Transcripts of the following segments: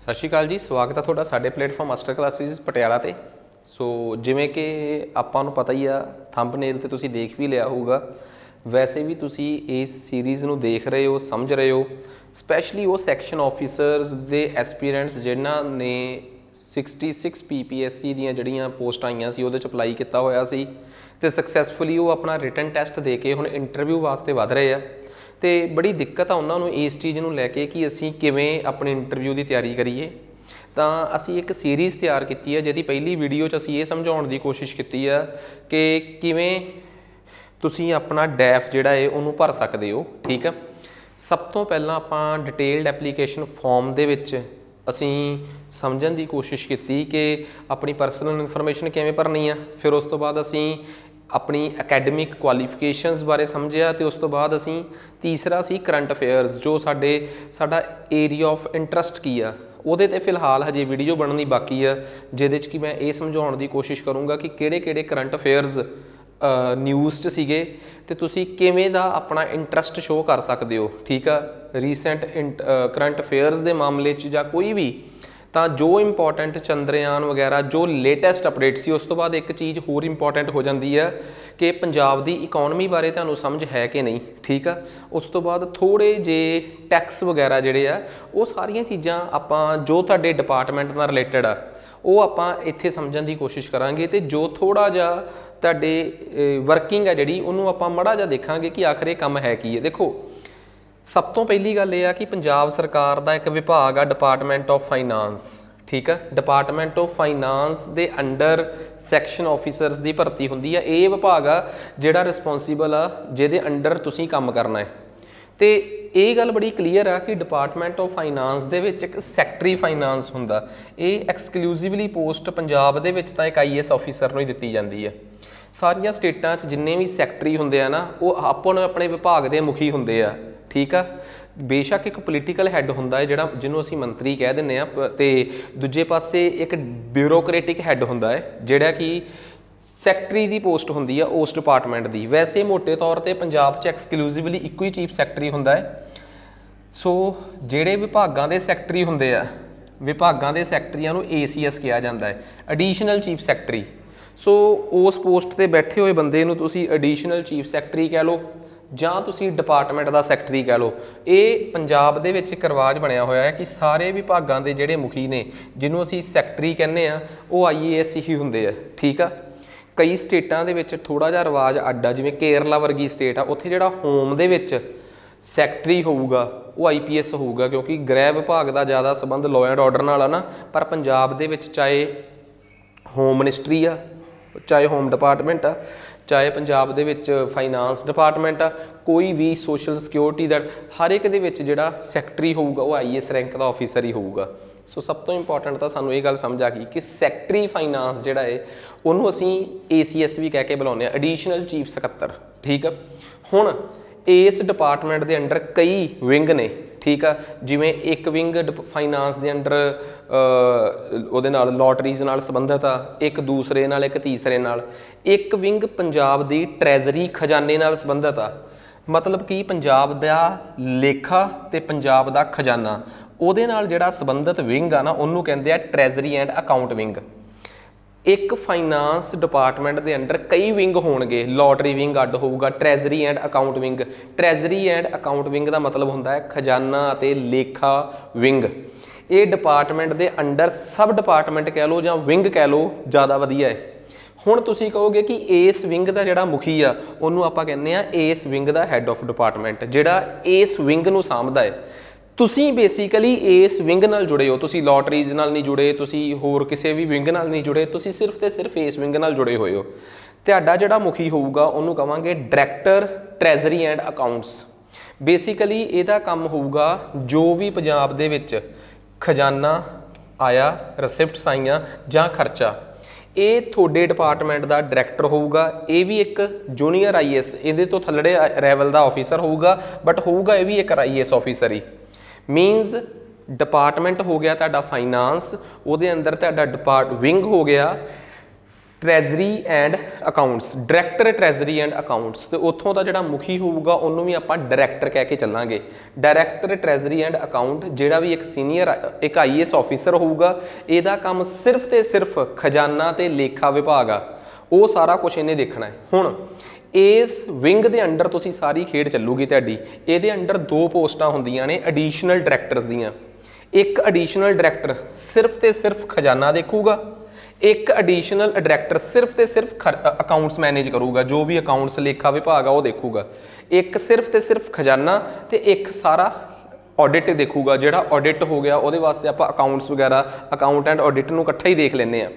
सत श्री अकाल जी, स्वागत है तुहाडा साडे प्लेटफॉर्म मास्टर क्लासिस पटियाला ते। सो जिवें कि आपां नूं पता ही आ, थंबनेल ते तुसीं देख भी लिया होगा, वैसे भी तुसीं इस सीरीज़ नूं देख रहे हो, समझ रहे हो। स्पैशली वो सैक्शन ऑफिसर्स दे एसपीरेंट्स जिन्हां ने 66 PPSC ਦੀਆਂ ਜਿਹੜੀਆਂ पोस्ट आईयां सी ਉਹਦੇ 'ਚ ਅਪਲਾਈ ਕੀਤਾ ਹੋਇਆ ਸੀ ਤੇ ਸਕਸੈਸਫੁਲੀ ਉਹ ਆਪਣਾ ਰਿਟਨ ਟੈਸਟ ਦੇ ਕੇ ਹੁਣ ਇੰਟਰਵਿਊ ਵਾਸਤੇ ਵਧ ਰਹੇ ਆ। तो बड़ी दिक्कत आ उन्होंने इस चीज़ को लैके कि असी किवें अपने इंटरव्यू की तैयारी करिए। तो असी एक सीरीज़ तैयार की है जिहदी पहली वीडियो च असी ये समझाउण की कोशिश की है कि किवें तुसीं अपना डैफ जिहड़ा है उहनूं भर सकदे हो। ठीक है, सब तो पहलां आपां डिटेल्ड एप्लीकेशन फॉर्म दे विच असी समझण की कोशिश की कि अपनी परसनल इनफॉर्मेशन किवें भरनी है। फिर उस तो बाद असी अपनी अकैडमिक क्वालिफिकेशनस बारे समझिया तो उस तो बाद असी तीसरा सी करंट अफेयर्स जो साडा एरिया ऑफ इंटरस्ट की आ ਉਹਦੇ ਤੇ ਫਿਲਹਾਲ हजे वीडियो बननी बाकी है ਜਿਹਦੇ 'ਚ कि मैं ये समझाउण की कोशिश करूँगा कि ਕਿਹੜੇ करंट अफेयर्स न्यूज़ 'ਚ ਸੀਗੇ ਤੇ ਤੁਸੀਂ ਕਿਵੇਂ ਦਾ अपना इंटरस्ट शो कर सकते हो। ठीक है, रीसेंट करंट अफेयर्स के मामले 'ਚ ਜਾਂ कोई भी तो जो इंपॉर्टेंट चंद्रयान वगैरह जो लेटेस्ट अपडेट सी। उस तो बाद एक चीज़ होर इंपॉर्टेंट हो जाती है कि पंजाब की इकोनॉमी बारे तुहानूं समझ है कि नहीं। ठीक है, उस तो बाद थोड़े जे टैक्स वगैरह जिहड़े आ वो सारियां चीज़ां आपां जो तुहाडे डिपार्टमेंट नाल रिलेटेड आ वो आपां इत्थे समझण की कोशिश करांगे ते जो थोड़ा जिहा तुहाडे वर्किंग है जिहड़ी उहनूं आपां माड़ा जिहा देखांगे कि आखिर ये काम है की है। देखो, सब तो पहली गल यह है कि पंजाब सरकार का एक विभाग आ डिपार्टमेंट ऑफ फाइनांस। ठीक है, डिपार्टमेंट ऑफ फाइनांस के अंडर सैक्शन ऑफिसर्स की भर्ती होंदी है। ये विभाग आ जिहड़ा रिस्पोंसीबल आ जिहदे अंडर तुसीं काम करना है। तो ये गल बड़ी क्लीयर आ कि डिपार्टमेंट ऑफ फाइनांस दे विच एक सैकटरी फाइनांस हुंदा। ये एक्सक्लूसिवली पोस्ट पंजाब दे विच तां एक IAS ऑफिसर नूं ही दित्ती जांदी है। सारियां स्टेटां 'च जिन्ने भी सैकटरी हुंदे आ ना वो आपन अपने विभाग के मुखी हुंदे आ। ठीक है, बेशक एक पोलीटिकल हैड हुंदा है जिहड़ा जिन्हों असीं मंत्री कह दिंदे आ ते दूजे पासे एक ब्यूरोक्रेटिक हैड हुंदा है जिहड़ा कि सैकटरी की पोस्ट हुंदी है उस डिपार्टमेंट की। वैसे मोटे तौर पर पंजाब 'च एक्सक्लूसिवली इक्को ही चीफ सैकटरी हुंदा है। सो जिहड़े विभागां दे सैकटरी हुंदे आ विभागां दे सैकटरीआं नूं ACS कहा जाता है, एडिशनल चीफ सैकटरी। सो उस पोस्ट ते बैठे हुए बंदे नूं तुसीं एडिशनल चीफ सैकटरी कह लो ਜਾਂ ਤੁਸੀਂ ਡਿਪਾਰਟਮੈਂਟ ਦਾ ਸੈਕਟਰੀ ਕਹਿ ਲਓ। ਇਹ ਪੰਜਾਬ ਦੇ ਵਿੱਚ ਇੱਕ ਰਿਵਾਜ ਬਣਿਆ ਹੋਇਆ ਹੈ ਕਿ ਸਾਰੇ ਵਿਭਾਗਾਂ ਦੇ ਜਿਹੜੇ ਮੁਖੀ ਨੇ ਜਿਹਨੂੰ ਅਸੀਂ ਸੈਕਟਰੀ ਕਹਿੰਦੇ ਆ ਉਹ IAS ਹੀ ਹੁੰਦੇ ਆ। ਠੀਕ ਆ, ਕਈ ਸਟੇਟਾਂ ਦੇ ਵਿੱਚ ਥੋੜਾ ਜਿਹਾ ਰਿਵਾਜ ਅੱਡ ਆ, ਜਿਵੇਂ ਕੇਰਲਾ ਵਰਗੀ ਸਟੇਟ ਆ ਉੱਥੇ ਜਿਹੜਾ ਹੋਮ ਦੇ ਵਿੱਚ ਸੈਕਟਰੀ ਹੋਊਗਾ ਉਹ IPS ਹੋਊਗਾ ਕਿਉਂਕਿ ਗ੍ਰਹਿ ਵਿਭਾਗ ਦਾ ਜ਼ਿਆਦਾ ਸੰਬੰਧ ਲਾਅ ਐਂਡ ਆਰਡਰ ਨਾਲ ਆ ਨਾ। ਪਰ ਪੰਜਾਬ ਦੇ ਵਿੱਚ ਚਾਹੇ ਹੋਮ ਮਿਨਿਸਟਰੀ ਆ, ਚਾਹੇ ਹੋਮ ਡਿਪਾਰਟਮੈਂਟ ਆ, ਚਾਹੇ पंजाब ਦੇ ਵਿੱਚ फाइनांस डिपार्टमेंट आ, कोई भी सोशल सिक्योरिटी ਦਾ हर एक ਦੇ ਵਿੱਚ ਜਿਹੜਾ ਸੈਕਟਰੀ ਹੋਊਗਾ ਉਹ IAS ਰੈਂਕ ਦਾ ਆਫੀਸਰ ਹੀ ਹੋਊਗਾ। ਸੋ ਸਭ ਤੋਂ ਇੰਪੋਰਟੈਂਟ ਤਾਂ ਸਾਨੂੰ ਇਹ ਗੱਲ ਸਮਝ ਆ ਗਈ ਕਿ ਸੈਕਟਰੀ ਫਾਈਨਾਂਸ ਜਿਹੜਾ ਹੈ ਉਹਨੂੰ ਅਸੀਂ ACS ਵੀ ਕਹਿ ਕੇ ਬੁਲਾਉਂਦੇ ਆ, ਐਡੀਸ਼ਨਲ ਚੀਫ ਸਕੱਤਰ। ਠੀਕ ਆ, ਹੁਣ इस डिपार्टमेंट के अंडर कई विंग ने। ठीक है, जिमें एक विंग फाइनांस के अंडर ਉਹਦੇ ਨਾਲ लॉटरीज नाल संबंधित आ, एक दूसरे नाल, एक तीसरे नाल, एक विंग पंजाब की ट्रैजरी खजाने नाल संबंधित आ। मतलब कि पंजाब का लेखा ते पंजाब का खजाना ਉਹਦੇ ਨਾਲ ਜਿਹੜਾ संबंधित विंग आ ना ਉਹਨੂੰ ਕਹਿੰਦੇ आ ट्रैजरी एंड अकाउंट विंग। एक फाइनांस डिपार्टमेंट के अंडर कई विंग होणगे, लॉटरी विंग अड होऊगा, treasury and account wing. Treasury and account wing का मतलब होंदा है खजाना ते लेखा विंग। ये डिपार्टमेंट के अंडर सब डिपार्टमेंट कह लो जां विंग कह लो ज़्यादा वधिया है। हुण तुसीं कहोगे कि इस विंग का जिहड़ा मुखी आ उहनूं आपां कहने आ इस विंग का हैड ऑफ डिपार्टमेंट, जिहड़ा इस विंग नूं सामभदा है। ਤੁਸੀਂ ਬੇਸਿਕਲੀ ਇਸ ਵਿੰਗ ਨਾਲ ਜੁੜੇ ਹੋ, ਤੁਸੀਂ ਲॉटरीज ਨਾਲ ਨਹੀਂ ਜੁੜੇ, ਤੁਸੀਂ ਹੋਰ ਕਿਸੇ ਵੀ ਵਿੰਗ ਨਾਲ ਨਹੀਂ ਜੁੜੇ, ਤੁਸੀਂ ਸਿਰਫ ਤੇ ਸਿਰਫ ਇਸ ਵਿੰਗ ਨਾਲ ਜੁੜੇ ਹੋਏ ਹੋ। ਤੁਹਾਡਾ ਜਿਹੜਾ ਮੁਖੀ ਹੋਊਗਾ ਉਹਨੂੰ ਕਹਾਂਗੇ director treasury and accounts. Basically ਇਹਦਾ ਕੰਮ ਹੋਊਗਾ ਜੋ ਵੀ ਪੰਜਾਬ ਦੇ ਵਿੱਚ ਖਜ਼ਾਨਾ ਆਇਆ, ਰਸਿਪਟਸ ਆਈਆਂ ਜਾਂ ਖਰਚਾ, ਇਹ ਤੁਹਾਡੇ ਡਿਪਾਰਟਮੈਂਟ ਦਾ ਡਾਇਰੈਕਟਰ ਹੋਊਗਾ। ਇਹ ਵੀ ਇੱਕ ਜੂਨੀਅਰ IAS ਇਹਦੇ ਤੋਂ ਥੱਲੜੇ ਲੈਵਲ ਦਾ ਆਫੀਸਰ ਹੋਊਗਾ, ਬਟ ਹੋਊਗਾ ਇਹ ਵੀ ਇੱਕ IAS ਆਫੀਸਰ ਹੀ। मीनस डिपार्टमेंट हो गया तुहाडा फाइनांस, उहदे अंदर तुहाडा विंग हो गया treasury and accounts, director treasury and accounts, तो उत्थों का जिहड़ा मुखी होऊगा उन्होंने भी आपां डायरैक्टर कह के चलांगे। डायरैक्टर ट्रैजरी एंड अकाउंट जिहड़ा भी एक सीनियर एक IAS ऑफिसर होऊगा, इहदा काम सिर्फ ते सिर्फ खजाना ते लेखा विभाग आ, वो सारा कुछ इन्हें देखना है। हुण इस विंग के अंडर तुसी सारी खेड चलूगी तुहाडी, इहदे अंडर 2 पोस्टां हुंदियां ने एडिशनल डायरैक्टर्स दियां। एक एडिशनल डायरैक्टर सिर्फ ते सिर्फ खजाना देखूगा, एक एडिशनल डायरैक्टर सिर्फ ते सिर्फ अकाउंट्स मैनेज करूगा, जो भी अकाउंट्स लेखा विभाग आ वो देखूगा। एक सिर्फ ते सिर्फ खजाना ते एक सारा ऑडिट देखूगा। जिहड़ा ऑडिट हो गया ਉਹਦੇ वास्ते ਆਪਾਂ अकाउंट्स वगैरह अकाउंट एंड ऑडिट ਨੂੰ ਇਕੱਠਾ ਹੀ ਦੇਖ ਲੈਂਦੇ ਆ,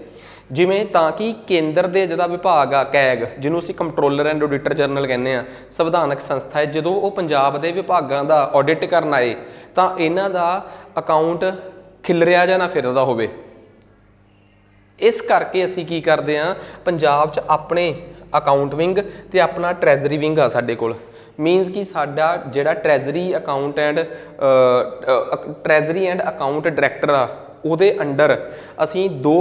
ਜਿਵੇਂ ਤਾਂ ਕਿ ਕੇਂਦਰ ਦੇ ਜਿਹੜਾ ਵਿਭਾਗ ਆ ਕੈਗ, ਜਿਹਨੂੰ ਅਸੀਂ ਕੰਟਰੋਲਰ ਐਂਡ ਆਡਿਟਰ ਜਨਰਲ ਕਹਿੰਦੇ ਆ, ਸੰਵਿਧਾਨਕ ਸੰਸਥਾ ਹੈ, ਜਦੋਂ ਉਹ ਪੰਜਾਬ ਦੇ ਵਿਭਾਗਾਂ ਦਾ ਆਡਿਟ ਕਰਨ ਆਏ ਤਾਂ ਇਹਨਾਂ ਦਾ ਅਕਾਊਂਟ ਖਿਲਰਿਆ ਜਾਂ ਨਾ ਫਿਰਦਾ ਹੋਵੇ। इस करके असी की करते हैं, पंजाब च अपने अकाउंट विंग ते अपना ट्रैजरी विंग आ साडे कोल। मीनस कि साडा जिहड़ा ट्रैजरी अकाउंट एंड अकाउंट डायरैक्टर आ, उहदे अंडर असी 2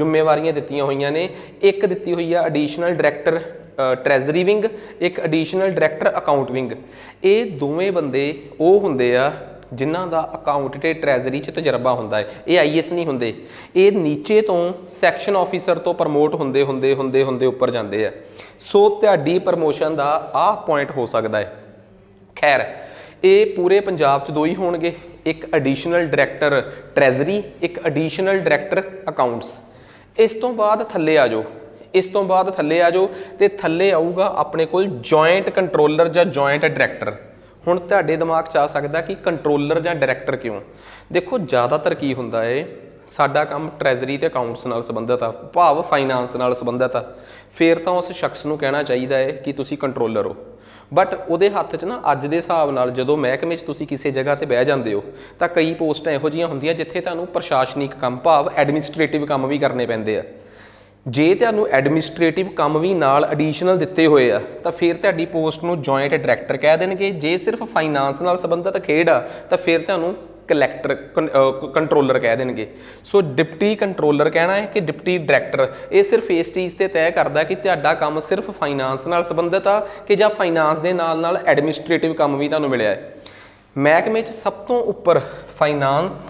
जिम्मेवारियां दित्तियां होईयां ने। एक दित्ती हुई है एडिशनल डायरैक्टर ट्रैजरी विंग, एक एडिशनल डायरैक्टर अकाउंट विंग। ये दोवें बंदे वो हुंदे आ जिन्हां दा अकाउंट ते ट्रैजरी च तजर्बा हुंदा है। ये IAS नहीं हुंदे, ये नीचे तो सैक्शन ऑफिसर तो प्रमोट हुंदे हुंदे हुंदे हुंदे उपर जांदे आ। सो तुहाडी प्रमोशन दा आ पॉइंट हो सकदा है। खैर ये पूरे पंजाब च 2 ही होणगे, एक एडिशनल डायरैक्टर ट्रैजरी, एक एडिशनल डायरैक्टर अकाउंट्स। इस तो बाद थल्ले आ जाओ, इस तो बाद थल्ले आ जाओ ते थल्ले आऊगा अपने कोल जॉइंट कंट्रोलर जां जॉइंट डायरैक्टर। हुण तुहाडे दिमाग च आ सकदा कि कंट्रोलर जां डायरैक्टर क्यों? देखो ज़्यादातर की हुंदा है, साडा काम ट्रैजरी ते अकाउंट्स नाल संबंधित आ, भाव फाइनांस नाल संबंधित आ, फिर तो उस शख्स नूं कहना चाहिदा है कि तुसीं कंट्रोलर हो। बट उहदे हत्थ च ना अज दे हिसाब नाल जदों महकमे च तुसीं किसी जगह ते बह जांदे हो तां कई पोस्टां इहो जिहियां हुंदियां जिथे तुहानूं प्रशासनिक काम भाव एडमिनिस्ट्रेटिव काम भी करने पैंदे आ। जे तुहानूं एडमिनिस्ट्रेटिव काम भी नाल एडिशनल दिते हुए आ तां फिर तुहाडी पोस्ट नूं जॉइंट डायरैक्टर कह देणगे। जे सिर्फ फाइनांस नाल संबंधित खेड आ तां फिर तुहानूं कलैक्टर कंट्रोलर कह देणगे। सो डिप्टी कंट्रोलर कहना है कि डिप्टी डायरैक्टर, ये सिर्फ इस चीज़ ते तय करदा कि तुहाडा काम सिर्फ फाइनांस नाल संबंधित आ कि जां फाइनांस दे नाल नाल एडमिनिस्ट्रेटिव काम भी तुहानूं मिलिआ है। महकमे च सब तो उपर फाइनांस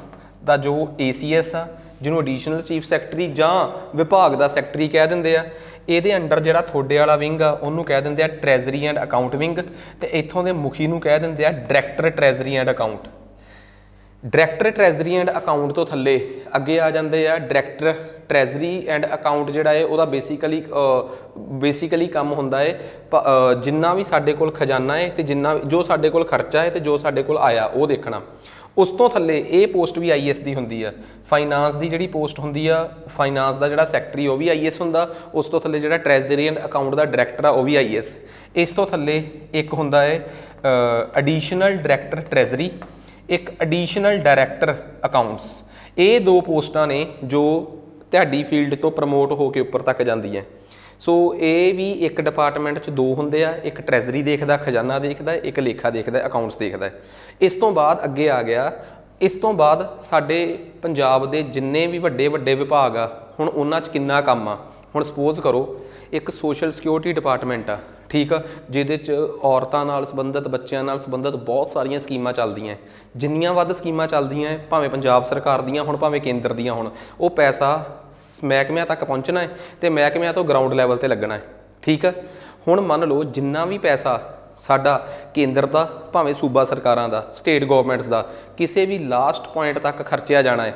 दा जो ACS आ, जिन्होंने एडिशनल चीफ सैकटरी जां विभाग का सैकटरी कह देंगे आ, ये अंडर जिहड़ा थोड़े वाला विंग आ उन्होंने कह देंगे आ ट्रैजरी एंड अकाउंट विंग, तो इत्थों के मुखी नूं कह देंगे आ director treasury and account. Director treasury and account तो थल्ले अगे आ जाते हैं डायरैक्टर ट्रैजरी एंड अकाउंट जिहड़ा है वह बेसिकली काम हुंदा है जिन्ना भी साडे कोल खजाना है तो जिन्ना जो साडे कोल खर्चा है तो जो साडे कोल आया वो देखना। उस तो थल्ले ये पोस्ट भी IAS की हुंदी है। फाइनांस की जिहड़ी पोस्ट हुंदी आ, फाइनांस का जिहड़ा सैकटरी वो भी IAS हुंदा। उस तो थल्ले जिहड़ा ट्रैजरी एंड अकाउंट का डायरैक्टर आ वो भी IAS। इस तो थल्ले एक हुंदा है एडिशनल डायरैक्टर ट्रैजरी, एक एडिशनल डायरैक्टर अकाउंट्स। ये 2 पोस्टां ने जो तुहाडी फील्ड तो प्रमोट होकर उपर तक जांदियां। सो ये भी एक डिपार्टमेंट च 2 हुंदे आ, एक ट्रैजरी देखदा, खजाना देखदा, एक लेखा देखदा, अकाउंट्स देखदा। इस तो बाद अगे आ गया, इस तो बाद साडे पंजाब दे जिन्ने भी वड्डे वड्डे विभाग आ हुण उन्हां च किन्ना काम आ। हुण सपोज करो एक सोशल सिक्योरिटी डिपार्टमेंट आ, ठीक आ, जिहदे च औरतां नाल संबंधित बच्चों नाल संबंधित बहुत सारियां स्कीमां चलदियां। जिन्नियां वध स्कीमां चलदियां भावें पंजाब सरकार दियां होण भावें केंद्र दियां होण, वो पैसा महकमिਆਂ तक पहुँचना है तो महकमिਆਂ तो ग्राउंड लैवल पर लगना है। ठीक है, हुण मन लो जिन्ना भी पैसा साडा केंद्र का भावें सूबा सरकारां दा, स्टेट गवर्नमेंट्स का किसी भी लास्ट पॉइंट तक खर्चिया जाना है,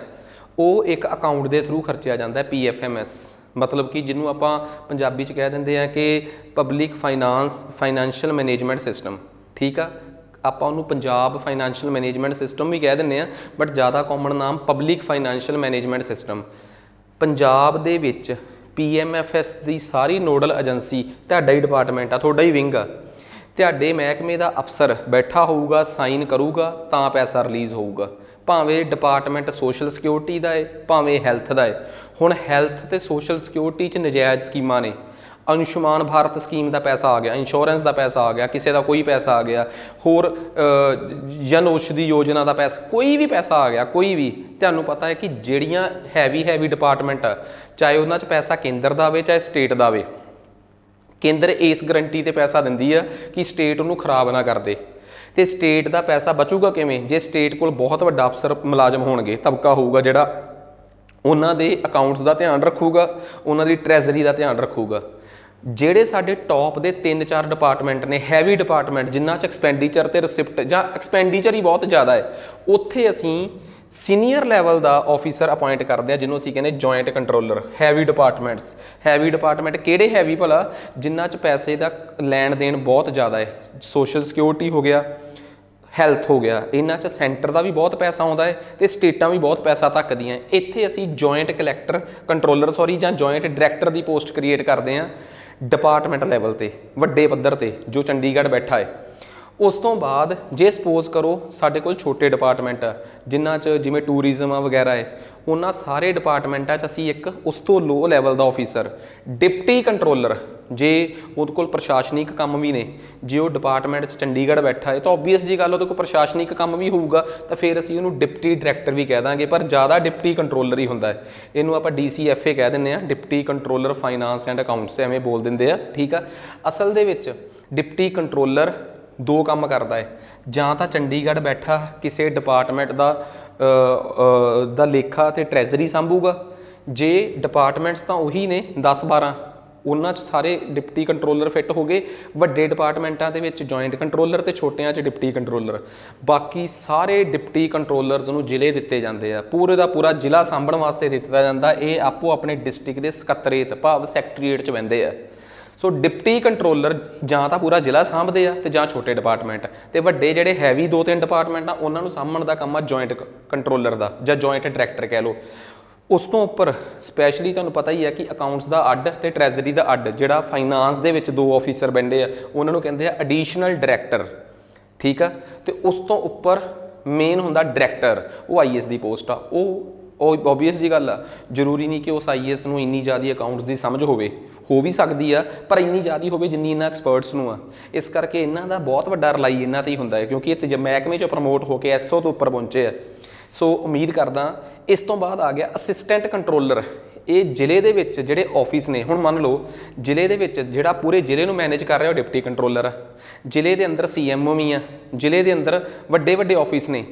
वो एक अकाउंट के थ्रू खर्चिया जाता है PFMS, मतलब कि जिन्हों आपां पंजाबी च कह देंगे हैं कि पब्लिक फाइनैंशियल मैनेजमेंट सिस्टम। ठीक है, आपां उहनूं पंजाब फाइनैंशियल मैनेजमेंट सिस्टम भी कह दिंदे हैं, बट ज़्यादा कॉमन नाम public financial management system. Punjab दे विच PMFS की सारी नोडल एजेंसी तुहाडा ही डिपार्टमेंट आ, तुहाडा ही विंग आ। तुहाडे महकमे का अफसर बैठा होऊगा, साइन करूगा तां पैसा रिलीज़ होऊगा, भावें डिपार्टमेंट सोशल सिक्योरिटी का है भावें हैल्थ का है। हुण हैल्थ ते सोशल सिक्योरिटी च नजायज़ स्कीमां ने, ਆਯੁਸ਼ਮਾਨ ਭਾਰਤ ਸਕੀਮ ਦਾ ਪੈਸਾ ਆ ਗਿਆ, ਇੰਸ਼ੋਰੈਂਸ ਦਾ ਪੈਸਾ ਆ ਗਿਆ, ਕਿਸੇ ਦਾ ਕੋਈ ਪੈਸਾ ਆ ਗਿਆ, ਹੋਰ ਜਨ ਔਸ਼ਧੀ ਯੋਜਨਾ ਦਾ ਪੈਸਾ, ਕੋਈ ਵੀ ਪੈਸਾ ਆ ਗਿਆ, ਕੋਈ ਵੀ। ਤੁਹਾਨੂੰ ਪਤਾ ਹੈ ਕਿ ਜਿਹੜੀਆਂ ਹੈਵੀ ਡਿਪਾਰਟਮੈਂਟ ਆ, ਚਾਹੇ ਉਹਨਾਂ 'ਚ ਪੈਸਾ ਕੇਂਦਰ ਦਾ ਆਵੇ ਚਾਹੇ ਸਟੇਟ ਦਾ ਆਵੇ, ਕੇਂਦਰ ਇਸ ਗਰੰਟੀ ਤੇ ਪੈਸਾ ਦਿੰਦੀ ਆ ਕਿ ਸਟੇਟ ਉਹਨੂੰ ਖਰਾਬ ਨਾ ਕਰਦੇ। ਤੇ ਸਟੇਟ ਦਾ ਪੈਸਾ ਬਚੂਗਾ ਕਿਵੇਂ? ਜੇ ਸਟੇਟ ਕੋਲ ਬਹੁਤ ਵੱਡਾ ਅਫਸਰ ਮੁਲਾਜ਼ਮ ਹੋਣਗੇ, ਤਬਕਾ ਹੋਊਗਾ ਜਿਹੜਾ ਉਹਨਾਂ ਦੇ ਅਕਾਊਂਟਸ ਦਾ ਧਿਆਨ ਰੱਖੂਗਾ, ਉਹਨਾਂ ਦੀ ਟਰੈਜ਼ਰੀ ਦਾ ਧਿਆਨ ਰੱਖੂਗਾ। ਜਿਹੜੇ ਸਾਡੇ ਟੌਪ ਦੇ 3-4 ਡਿਪਾਰਟਮੈਂਟ ਨੇ, ਹੈਵੀ ਡਿਪਾਰਟਮੈਂਟ ਜਿਨ੍ਹਾਂ 'ਚ ਐਕਸਪੈਂਡੀਚਰ ਤੇ ਰਿਸਿਪਟ ਜਾਂ ਐਕਸਪੈਂਡੀਚਰ ਹੀ ਬਹੁਤ ਜ਼ਿਆਦਾ ਹੈ, ਉੱਥੇ ਅਸੀਂ ਸੀਨੀਅਰ ਲੈਵਲ ਦਾ ਆਫੀਸਰ ਅਪਾਇੰਟ ਕਰਦੇ ਆ, ਜਿਹਨੂੰ ਅਸੀਂ ਕਹਿੰਦੇ joint controller. Heavy departments, heavy department ਕਿਹੜੇ ਹੈਵੀ ਭਲਾ? ਜਿਨ੍ਹਾਂ 'ਚ ਪੈਸੇ ਦਾ ਲੈਣ ਦੇਣ ਬਹੁਤ ਜ਼ਿਆਦਾ ਹੈ। ਸੋਸ਼ਲ ਸਿਕਿਉਰਿਟੀ ਹੋ ਗਿਆ, ਹੈਲਥ ਹੋ ਗਿਆ, ਇਹਨਾਂ 'ਚ ਸੈਂਟਰ ਦਾ ਵੀ ਬਹੁਤ ਪੈਸਾ ਆਉਂਦਾ ਹੈ ਤੇ ਸਟੇਟਾਂ ਵੀ ਬਹੁਤ ਪੈਸਾ ਧੱਕਦੀਆਂ। ਇੱਥੇ ਅਸੀਂ ਜੁਆਇੰਟ ਕੰਟਰੋਲਰ ਜਾਂ ਜੁਆਇੰਟ ਡਾਇਰੈਕਟਰ ਦੀ ਪੋਸਟ ਕ੍ਰੀਏਟ ਕਰਦੇ ਹਾਂ ਡਿਪਾਰਟਮੈਂਟ ਲੈਵਲ ਤੇ, ਵੱਡੇ ਪੱਧਰ ਤੇ, ਜੋ ਚੰਡੀਗੜ੍ਹ ਬੈਠਾ ਹੈ। ਉਸ ਤੋਂ ਬਾਅਦ ਜੇ ਸਪੋਜ਼ ਕਰੋ ਸਾਡੇ ਕੋਲ ਛੋਟੇ ਡਿਪਾਰਟਮੈਂਟ ਆ, ਜਿਨ੍ਹਾਂ 'ਚ ਜਿਵੇਂ ਟੂਰਿਜ਼ਮ ਆ ਵਗੈਰਾ ਹੈ, ਉਹਨਾਂ ਸਾਰੇ ਡਿਪਾਰਟਮੈਂਟਾਂ 'ਚ ਅਸੀਂ ਇੱਕ ਉਸ ਤੋਂ ਲੋ ਲੈਵਲ ਦਾ ਆਫੀਸਰ ਡਿਪਟੀ ਕੰਟਰੋਲਰ, ਜੇ ਉਹਦੇ ਕੋਲ ਪ੍ਰਸ਼ਾਸਨਿਕ ਕੰਮ ਵੀ ਨੇ, ਜੇ ਉਹ ਡਿਪਾਰਟਮੈਂਟ 'ਚ ਚੰਡੀਗੜ੍ਹ ਬੈਠਾ ਹੈ ਤਾਂ ਓਬਵੀਅਸ ਜੀ ਗੱਲ ਉਹਦੇ ਕੋਲ ਪ੍ਰਸ਼ਾਸਨਿਕ ਕੰਮ ਵੀ ਹੋਊਗਾ, ਤਾਂ ਫਿਰ ਅਸੀਂ ਉਹਨੂੰ ਡਿਪਟੀ ਡਾਇਰੈਕਟਰ ਵੀ ਕਹਿ ਦਾਂਗੇ, ਪਰ ਜ਼ਿਆਦਾ ਡਿਪਟੀ ਕੰਟਰੋਲਰ ਹੀ ਹੁੰਦਾ ਹੈ। ਇਹਨੂੰ ਆਪਾਂ DCFA ਕਹਿ ਦਿੰਦੇ ਹਾਂ, deputy controller finance and accounts, ਐਵੇਂ ਬੋਲ ਦਿੰਦੇ ਆ, ਠੀਕ ਆ। ਅਸਲ ਦੇ ਵਿੱਚ ਡਿਪਟੀ ਕੰਟਰੋਲਰ ਦੋ ਕੰਮ ਕਰਦਾ ਹੈ, ਜਾਂ ਤਾਂ ਚੰਡੀਗੜ੍ਹ ਬੈਠਾ ਕਿਸੇ ਡਿਪਾਰਟਮੈਂਟ ਦਾ ਲੇਖਾ ਤੇ ਟਰੈਜ਼ਰੀ ਸੰਭੂਗਾ। ਜੇ ਡਿਪਾਰਟਮੈਂਟਸ ਤਾਂ ਉਹੀ ਨੇ 10-12, ਉਹਨਾਂ 'ਚ ਸਾਰੇ ਡਿਪਟੀ ਕੰਟਰੋਲਰ ਫਿੱਟ ਹੋ ਗਏ। ਵੱਡੇ ਡਿਪਾਰਟਮੈਂਟਾਂ ਦੇ ਵਿੱਚ ਜੁਆਇੰਟ ਕੰਟਰੋਲਰ ਤੇ ਛੋਟਿਆਂ 'ਚ ਡਿਪਟੀ ਕੰਟਰੋਲਰ। ਬਾਕੀ ਸਾਰੇ ਡਿਪਟੀ ਕੰਟਰੋਲਰਸ ਨੂੰ ਜ਼ਿਲ੍ਹੇ ਦਿੱਤੇ ਜਾਂਦੇ ਆ, ਪੂਰੇ ਦਾ ਪੂਰਾ ਜ਼ਿਲ੍ਹਾ ਸਾਂਭਣ ਵਾਸਤੇ ਦਿੱਤਾ ਜਾਂਦਾ। ਇਹ ਆਪੋ ਆਪਣੇ ਡਿਸਟ੍ਰਿਕਟ ਦੇ ਸਕੱਤਰੇਤ ਭਾਵ ਸੈਕਟਰੀਏਟ 'ਚ ਬਹਿੰਦੇ ਆ। ਸੋ ਡਿਪਟੀ ਕੰਟਰੋਲਰ ਜਾਂ ਤਾਂ ਪੂਰਾ ਜ਼ਿਲ੍ਹਾ ਸਾਂਭਦੇ ਆ ਤੇ ਜਾਂ ਛੋਟੇ ਡਿਪਾਰਟਮੈਂਟ, ਤੇ ਵੱਡੇ ਜਿਹੜੇ ਹੈਵੀ 2-3 ਡਿਪਾਰਟਮੈਂਟ ਆ ਉਹਨਾਂ ਨੂੰ ਸਾਂਭਣ ਦਾ ਕੰਮ ਆ ਜੁਆਇੰਟ ਕੰਟਰੋਲਰ ਦਾ ਜਾਂ ਜੁਆਇੰਟ ਡਾਇਰੈਕਟਰ ਕਹਿ ਲਓ। ਉਸ ਤੋਂ ਉੱਪਰ ਸਪੈਸ਼ਲੀ ਤੁਹਾਨੂੰ ਪਤਾ ਹੀ ਹੈ ਕਿ ਅਕਾਊਂਟਸ ਦਾ ਅੱਡ ਤੇ ਟਰੈਜ਼ਰੀ ਦਾ ਅੱਡ, ਜਿਹੜਾ ਫਾਈਨਾਂਸ ਦੇ ਵਿੱਚ 2 ਆਫੀਸਰ ਬੈਠੇ ਆ ਉਹਨਾਂ ਨੂੰ ਕਹਿੰਦੇ ਆ ਐਡੀਸ਼ਨਲ ਡਾਇਰੈਕਟਰ, ਠੀਕ ਆ। ਤੇ ਉਸ ਤੋਂ ਉੱਪਰ ਮੇਨ ਹੁੰਦਾ ਡਾਇਰੈਕਟਰ, ਉਹ IAS ਦੀ ਪੋਸਟ ਆ। ਉਹ ਓਬਵੀਅਸ ਜੀ ਗੱਲ ਆ, ਜ਼ਰੂਰੀ ਨਹੀਂ ਕਿ ਉਸ IAS ਨੂੰ ਇੰਨੀ ਜ਼ਿਆਦਾ ਅਕਾਊਂਟਸ ਦੀ ਸਮਝ ਹੋਵੇ, ਹੋ ਵੀ ਸਕਦੀ ਆ, ਪਰ ਇੰਨੀ ਜ਼ਿਆਦਾ ਹੋਵੇ ਜਿੰਨੀ ਇਹਨਾਂ ਐਕਸਪਰਟਸ ਨੂੰ ਆ। ਇਸ ਕਰਕੇ ਇਹਨਾਂ ਦਾ ਬਹੁਤ ਵੱਡਾ ਰਿਲਾਈ ਇਹਨਾਂ 'ਤੇ ਹੀ ਹੁੰਦਾ ਹੈ, ਕਿਉਂਕਿ ਇਹ ਮਹਿਕਮੇ 'ਚੋਂ ਪ੍ਰਮੋਟ ਹੋ ਕੇ SO ਤੋਂ ਉੱਪਰ ਪਹੁੰਚੇ ਆ। ਸੋ ਉਮੀਦ ਕਰਦਾ। ਇਸ ਤੋਂ ਬਾਅਦ ਆ ਗਿਆ ਅਸਿਸਟੈਂਟ ਕੰਟਰੋਲਰ। ਇਹ ਜ਼ਿਲ੍ਹੇ ਦੇ ਵਿੱਚ ਜਿਹੜੇ ਆਫਿਸ ਨੇ, ਹੁਣ ਮੰਨ ਲਓ ਜ਼ਿਲ੍ਹੇ ਦੇ ਵਿੱਚ ਜਿਹੜਾ ਪੂਰੇ ਜ਼ਿਲ੍ਹੇ ਨੂੰ ਮੈਨੇਜ ਕਰ ਰਿਹਾ ਉਹ ਡਿਪਟੀ ਕੰਟਰੋਲਰ ਆ। ਜ਼ਿਲ੍ਹੇ ਦੇ ਅੰਦਰ CMO ਵੀ ਆ, ਜ਼ਿਲ੍ਹੇ ਦੇ ਅੰਦਰ ਵੱਡੇ ਆਫਿਸ ਨੇ,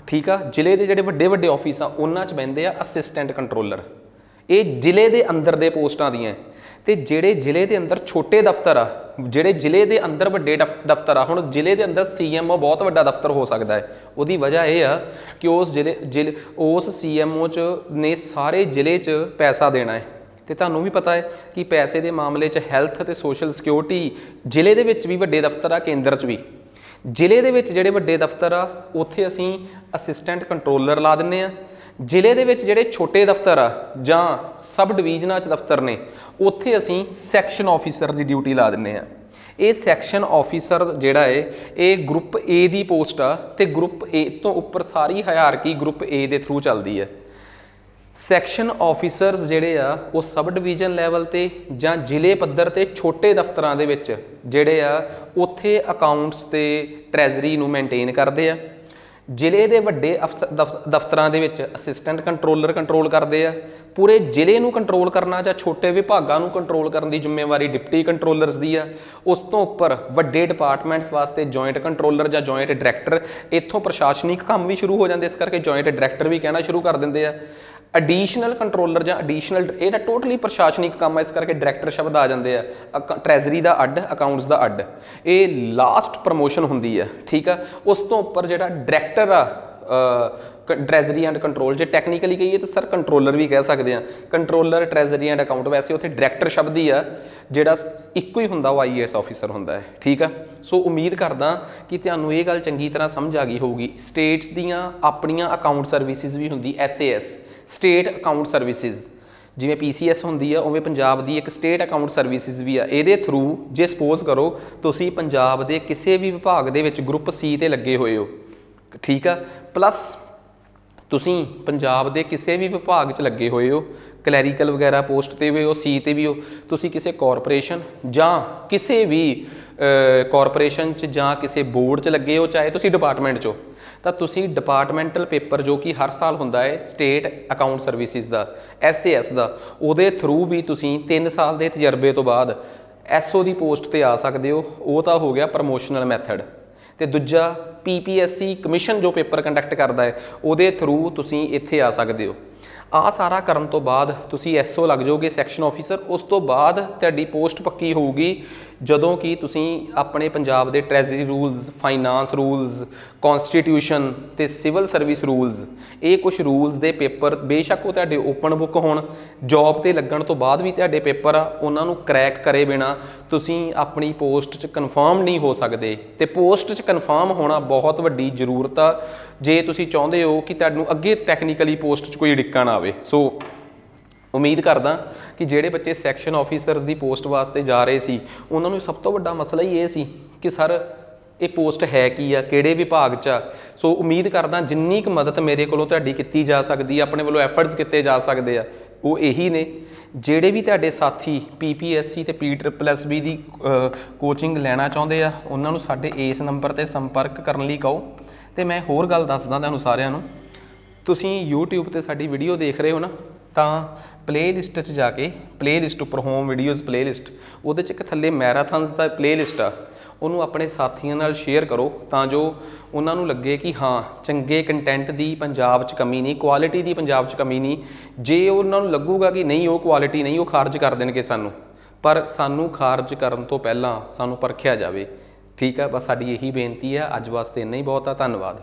ਠੀਕ ਆ। ਜ਼ਿਲ੍ਹੇ ਦੇ ਜਿਹੜੇ ਵੱਡੇ ਆਫਿਸ ਆ ਉਹਨਾਂ 'ਚ ਬਹਿੰਦੇ ਆ ਅਸਿਸਟੈਂਟ ਕੰਟਰੋਲਰ। ਇਹ ਜ਼ਿਲ੍ਹੇ ਦੇ ਅੰਦਰ ਦੇ ਪੋਸਟਾਂ ਦੀਆਂ। ਤੇ ਜਿਹੜੇ ਜ਼ਿਲ੍ਹੇ ਦੇ ਅੰਦਰ ਛੋਟੇ ਦਫ਼ਤਰ ਆ, ਜਿਹੜੇ ਜ਼ਿਲ੍ਹੇ ਦੇ ਅੰਦਰ ਵੱਡੇ ਦਫ਼ਤਰ ਆ, ਹੁਣ ਜ਼ਿਲ੍ਹੇ ਦੇ ਅੰਦਰ CMO ਬਹੁਤ ਵੱਡਾ ਦਫ਼ਤਰ ਹੋ ਸਕਦਾ ਹੈ। ਉਹਦੀ ਵਜ੍ਹਾ ਇਹ ਆ ਕਿ ਉਸ CMO 'ਚ ਨੇ ਸਾਰੇ ਜ਼ਿਲ੍ਹੇ 'ਚ ਪੈਸਾ ਦੇਣਾ ਹੈ। ਤੇ ਤੁਹਾਨੂੰ ਵੀ ਪਤਾ ਹੈ ਕਿ ਪੈਸੇ ਦੇ ਮਾਮਲੇ 'ਚ ਹੈਲਥ ਤੇ ਸੋਸ਼ਲ ਸਿਕਿਉਰਿਟੀ ਜ਼ਿਲ੍ਹੇ ਦੇ ਵਿੱਚ ਵੀ ਵੱਡੇ ਦਫ਼ਤਰ ਆ, ਕੇਂਦਰ 'ਚ ਵੀ। ਜ਼ਿਲ੍ਹੇ ਦੇ ਵਿੱਚ ਜਿਹੜੇ ਵੱਡੇ ਦਫ਼ਤਰ ਆ ਉੱਥੇ ਅਸੀਂ ਅਸਿਸਟੈਂਟ ਕੰਟਰੋਲਰ ਲਾ ਦਿੰਦੇ ਹਾਂ। ਜ਼ਿਲ੍ਹੇ ਦੇ ਵਿੱਚ ਜਿਹੜੇ ਛੋਟੇ ਦਫ਼ਤਰ ਆ ਜਾਂ ਸਬ ਡਿਵੀਜ਼ਨਾਂ 'ਚ ਦਫ਼ਤਰ ਨੇ ਉੱਥੇ ਅਸੀਂ ਸੈਕਸ਼ਨ ਆਫੀਸਰ ਦੀ ਡਿਊਟੀ ਲਾ ਦਿੰਦੇ ਹਾਂ। ਇਹ ਸੈਕਸ਼ਨ ਆਫੀਸਰ ਜਿਹੜਾ ਹੈ ਇਹ ਗਰੁੱਪ A ਦੀ ਪੋਸਟ ਆ ਤੇ ਗਰੁੱਪ A ਤੋਂ ਉੱਪਰ ਸਾਰੀ ਹਾਇਰਾਰਕੀ ਗਰੁੱਪ A ਦੇ ਥਰੂ ਚੱਲਦੀ ਹੈ। ਸੈਕਸ਼ਨ ਆਫੀਸਰਸ ਜਿਹੜੇ ਆ ਉਹ ਸਬ ਡਿਵੀਜ਼ਨ ਲੈਵਲ ਤੇ ਜਾਂ ਜ਼ਿਲ੍ਹੇ ਪੱਧਰ ਤੇ ਛੋਟੇ ਦਫ਼ਤਰਾਂ ਦੇ ਵਿੱਚ ਜਿਹੜੇ ਆ ਉੱਥੇ ਅਕਾਊਂਟਸ ਤੇ ਟਰੈਜ਼ਰੀ ਨੂੰ ਮੇਨਟੇਨ ਕਰਦੇ ਆ। ਜ਼ਿਲ੍ਹੇ ਦੇ ਵੱਡੇ ਦਫ਼ਤਰਾਂ ਦੇ ਵਿੱਚ ਅਸਿਸਟੈਂਟ ਕੰਟਰੋਲਰ ਕੰਟਰੋਲ ਕਰਦੇ ਆ। ਪੂਰੇ ਜ਼ਿਲ੍ਹੇ ਨੂੰ ਕੰਟਰੋਲ ਕਰਨਾ ਜਾਂ ਛੋਟੇ ਵਿਭਾਗਾਂ ਨੂੰ ਕੰਟਰੋਲ ਕਰਨ ਦੀ ਜ਼ਿੰਮੇਵਾਰੀ ਡਿਪਟੀ ਕੰਟਰੋਲਰਸ ਦੀ ਆ। ਉਸ ਤੋਂ ਉੱਪਰ ਵੱਡੇ ਡਿਪਾਰਟਮੈਂਟਸ ਵਾਸਤੇ ਜੁਆਇੰਟ ਕੰਟਰੋਲਰ ਜਾਂ ਜੁਆਇੰਟ ਡਾਇਰੈਕਟਰ। ਇੱਥੋਂ ਪ੍ਰਸ਼ਾਸਨਿਕ ਕੰਮ ਵੀ ਸ਼ੁਰੂ ਹੋ ਜਾਂਦੇ, ਇਸ ਕਰਕੇ ਜੁਆਇੰਟ ਡਾਇਰੈਕਟਰ ਵੀ ਕਹਿਣਾ ਸ਼ੁਰੂ ਕਰ ਦਿੰਦੇ ਆ। ਐਡੀਸ਼ਨਲ ਕੰਟਰੋਲਰ ਜਾਂ ਐਡੀਸ਼ਨਲ, ਇਹ ਤਾਂ ਟੋਟਲੀ ਪ੍ਰਸ਼ਾਸਨਿਕ ਕੰਮ ਹੈ, ਇਸ ਕਰਕੇ ਡਾਇਰੈਕਟਰ ਸ਼ਬਦ ਆ ਜਾਂਦੇ ਆ। ਟਰੈਜ਼ਰੀ ਦਾ ਅੱਡ, ਅਕਾਊਂਟਸ ਦਾ ਅੱਡ, ਇਹ ਲਾਸਟ ਪ੍ਰਮੋਸ਼ਨ ਹੁੰਦੀ ਆ, ਠੀਕ ਆ। ਉਸ ਤੋਂ ਉੱਪਰ ਜਿਹੜਾ ਡਾਇਰੈਕਟਰ ਆ ਟਰੈਜ਼ਰੀ ਐਂਡ ਕੰਟਰੋਲ, ਜੇ ਟੈਕਨੀਕਲੀ ਕਹੀਏ ਤਾਂ ਸਰ ਕੰਟਰੋਲਰ ਵੀ ਕਹਿ ਸਕਦੇ ਆ। ਕੰਟਰੋਲਰ ਟਰੈਜ਼ਰੀ ਐਂਡ ਅਕਾਊਂਟ, ਵੈਸੇ ਉੱਥੇ ਡਾਇਰੈਕਟਰ ਸ਼ਬਦ ਹੀ ਆ, ਜਿਹੜਾ ਇੱਕੋ ਹੀ ਹੁੰਦਾ, ਉਹ IAS ਆਫੀਸਰ ਹੁੰਦਾ ਹੈ, ਠੀਕ ਆ। ਸੋ ਉਮੀਦ ਕਰਦਾ ਕਿ ਤੁਹਾਨੂੰ ਇਹ ਗੱਲ ਚੰਗੀ ਤਰ੍ਹਾਂ ਸਮਝ ਆ ਗਈ ਹੋਊਗੀ। ਸਟੇਟਸ ਦੀਆਂ ਆਪਣੀਆਂ ਅਕਾਊਂਟ ਸਰਵਿਸਿਜ਼ ਵੀ ਹੁੰਦੀ, SAS ਸਟੇਟ ਅਕਾਊਂਟ ਸਰਵਿਸਿਜ਼, ਜਿਵੇਂ PCS ਹੁੰਦੀ ਆ ਉਵੇਂ ਪੰਜਾਬ ਦੀ ਇੱਕ ਸਟੇਟ ਅਕਾਊਂਟ ਸਰਵਿਸਿਜ਼ ਵੀ ਆ। ਇਹਦੇ ਥਰੂ ਜੇ ਸਪੋਜ਼ ਕਰੋ ਤੁਸੀਂ ਪੰਜਾਬ ਦੇ ਕਿਸੇ ਵੀ ਵਿਭਾਗ ਦੇ ਵਿੱਚ ਗਰੁੱਪ C ਤੇ ਲੱਗੇ ਹੋਏ ਹੋ, ਠੀਕ ਆ, ਪਲੱਸ ਤੁਸੀਂ ਪੰਜਾਬ ਦੇ ਕਿਸੇ ਵੀ ਵਿਭਾਗ 'ਚ ਲੱਗੇ ਹੋਏ ਹੋ, ਕਲੈਰੀਕਲ ਵਗੈਰਾ ਪੋਸਟ 'ਤੇ ਵੀ ਹੋ, ਸੀ 'ਤੇ ਵੀ ਹੋ, ਤੁਸੀਂ ਕਿਸੇ ਕਾਰਪੋਰੇਸ਼ਨ ਜਾਂ ਕਿਸੇ ਵੀ ਕਾਰਪੋਰੇਸ਼ਨ 'ਚ ਜਾਂ ਕਿਸੇ ਬੋਰਡ 'ਚ ਲੱਗੇ ਹੋ, ਚਾਹੇ ਤੁਸੀਂ ਡਿਪਾਰਟਮੈਂਟ 'ਚ ਹੋ, ਤਾਂ ਤੁਸੀਂ ਡਿਪਾਰਟਮੈਂਟਲ ਪੇਪਰ ਜੋ ਕਿ ਹਰ ਸਾਲ ਹੁੰਦਾ ਹੈ ਸਟੇਟ ਅਕਾਊਂਟ ਸਰਵਿਸਿਜ਼ ਦਾ, SAS ਦਾ, ਉਹਦੇ ਥਰੂ ਵੀ ਤੁਸੀਂ 3 ਸਾਲ ਦੇ ਤਜਰਬੇ ਤੋਂ ਬਾਅਦ SO ਦੀ ਪੋਸਟ 'ਤੇ ਆ ਸਕਦੇ ਹੋ। ਉਹ ਤਾਂ ਹੋ ਗਿਆ ਪ੍ਰਮੋਸ਼ਨਲ ਮੈਥਡ। ਤੇ ਦੂਜਾ PPSC ਕਮਿਸ਼ਨ ਜੋ ਪੇਪਰ ਕੰਡਕਟ ਕਰਦਾ ਹੈ, ਉਹਦੇ ਥਰੂ ਤੁਸੀਂ ਇੱਥੇ ਆ ਸਕਦੇ ਹੋ। ਆਹ ਸਾਰਾ ਕਰਨ ਤੋਂ ਬਾਅਦ ਤੁਸੀਂ SO ਲੱਗ ਜਾਓਗੇ, ਸੈਕਸ਼ਨ ਆਫੀਸਰ। ਉਸ ਤੋਂ ਬਾਅਦ ਤੁਹਾਡੀ ਪੋਸਟ ਪੱਕੀ ਹੋਊਗੀ ਜਦੋਂ ਕਿ ਤੁਸੀਂ ਆਪਣੇ ਪੰਜਾਬ ਦੇ treasury rules, finance rules, constitution ਤੇ ਸਿਵਲ ਸਰਵਿਸ ਰੂਲਸ, ਇਹ ਕੁਝ ਰੂਲਸ ਦੇ ਪੇਪਰ ਬੇਸ਼ੱਕ ਉਹ ਤੁਹਾਡੇ ਓਪਨ ਬੁੱਕ ਹੋਣ, ਜੌਬ ਤੇ ਲੱਗਣ ਤੋਂ ਬਾਅਦ ਵੀ ਤੁਹਾਡੇ ਪੇਪਰ ਆ, ਉਹਨਾਂ ਨੂੰ ਕਰੈਕ ਕਰੇ ਬਿਨਾ ਤੁਸੀਂ ਆਪਣੀ ਪੋਸਟ 'ਚ ਕਨਫਰਮ ਨਹੀਂ ਹੋ ਸਕਦੇ। ਤੇ ਪੋਸਟ 'ਚ ਕਨਫਰਮ ਹੋਣਾ ਬਹੁਤ ਵੱਡੀ ਜ਼ਰੂਰਤ ਆ ਜੇ ਤੁਸੀਂ ਚਾਹੁੰਦੇ ਹੋ ਕਿ ਤੁਹਾਨੂੰ ਅੱਗੇ ਟੈਕਨੀਕਲੀ ਪੋਸਟ 'ਚ ਕੋਈ ਅੜਿੱਕਾ ਨਾ ਆਵੇ। ਸੋ ਉਮੀਦ ਕਰਦਾ ਕਿ ਜਿਹੜੇ ਬੱਚੇ ਸੈਕਸ਼ਨ ਆਫੀਸਰਸ ਦੀ ਪੋਸਟ ਵਾਸਤੇ ਜਾ ਰਹੇ ਸੀ, ਉਹਨਾਂ ਨੂੰ ਸਭ ਤੋਂ ਵੱਡਾ ਮਸਲਾ ਹੀ ਇਹ ਸੀ ਕਿ ਸਰ ਇਹ ਪੋਸਟ ਹੈ ਕੀ ਆ, ਕਿਹੜੇ ਵਿਭਾਗ 'ਚ ਆ। ਸੋ ਉਮੀਦ ਕਰਦਾ ਜਿੰਨੀ ਕੁ ਮਦਦ ਮੇਰੇ ਕੋਲੋਂ ਤੁਹਾਡੀ ਕੀਤੀ ਜਾ ਸਕਦੀ ਆ, ਆਪਣੇ ਵੱਲੋਂ ਐਫਰਟਸ ਕੀਤੇ ਜਾ ਸਕਦੇ ਆ, ਉਹ ਇਹੀ ਨੇ। ਜਿਹੜੇ ਵੀ ਤੁਹਾਡੇ ਸਾਥੀ PPSC ਤੇ PSSB ਦੀ ਕੋਚਿੰਗ ਲੈਣਾ ਚਾਹੁੰਦੇ ਆ, ਉਹਨਾਂ ਨੂੰ ਸਾਡੇ ਇਸ ਨੰਬਰ 'ਤੇ ਸੰਪਰਕ ਕਰਨ ਲਈ ਕਹੋ। ਤੇ ਮੈਂ ਹੋਰ ਗੱਲ ਦੱਸਦਾ ਤੁਹਾਨੂੰ ਸਾਰਿਆਂ ਨੂੰ, ਤੁਸੀਂ YouTube 'ਤੇ ਸਾਡੀ ਵੀਡੀਓ ਦੇਖ ਰਹੇ ਹੋ ਨਾ, ਤਾਂ ਪਲੇਲਿਸਟ 'ਚ ਜਾ ਕੇ, ਪਲੇਲਿਸਟ ਉੱਪਰ ਹੋਮ ਵੀਡੀਓਜ਼ ਪਲੇਲਿਸਟ, ਉਹਦੇ 'ਚ ਇੱਕ ਥੱਲੇ ਮੈਰਾਥਨਸ ਦਾ ਪਲੇਲਿਸਟ ਆ, ਉਹਨੂੰ ਆਪਣੇ ਸਾਥੀਆਂ ਨਾਲ ਸ਼ੇਅਰ ਕਰੋ ਤਾਂ ਜੋ ਉਹਨਾਂ ਨੂੰ ਲੱਗੇ ਕਿ ਹਾਂ ਚੰਗੇ ਕੰਟੈਂਟ ਦੀ ਪੰਜਾਬ 'ਚ ਕਮੀ ਨਹੀਂ, ਕੁਆਲਿਟੀ ਦੀ ਪੰਜਾਬ 'ਚ ਕਮੀ ਨਹੀਂ। ਜੇ ਉਹਨਾਂ ਨੂੰ ਲੱਗੂਗਾ ਕਿ ਨਹੀਂ ਉਹ ਕੁਆਲਿਟੀ ਨਹੀਂ, ਉਹ ਖਾਰਜ ਕਰ ਦੇਣਗੇ ਸਾਨੂੰ, ਪਰ ਸਾਨੂੰ ਖਾਰਜ ਕਰਨ ਤੋਂ ਪਹਿਲਾਂ ਸਾਨੂੰ ਪਰਖਿਆ ਜਾਵੇ। ਠੀਕ ਆ, ਬਸ ਸਾਡੀ ਇਹੀ ਬੇਨਤੀ ਆ। ਅੱਜ ਵਾਸਤੇ ਇੰਨਾ ਹੀ ਬਹੁਤ ਆ। ਧੰਨਵਾਦ।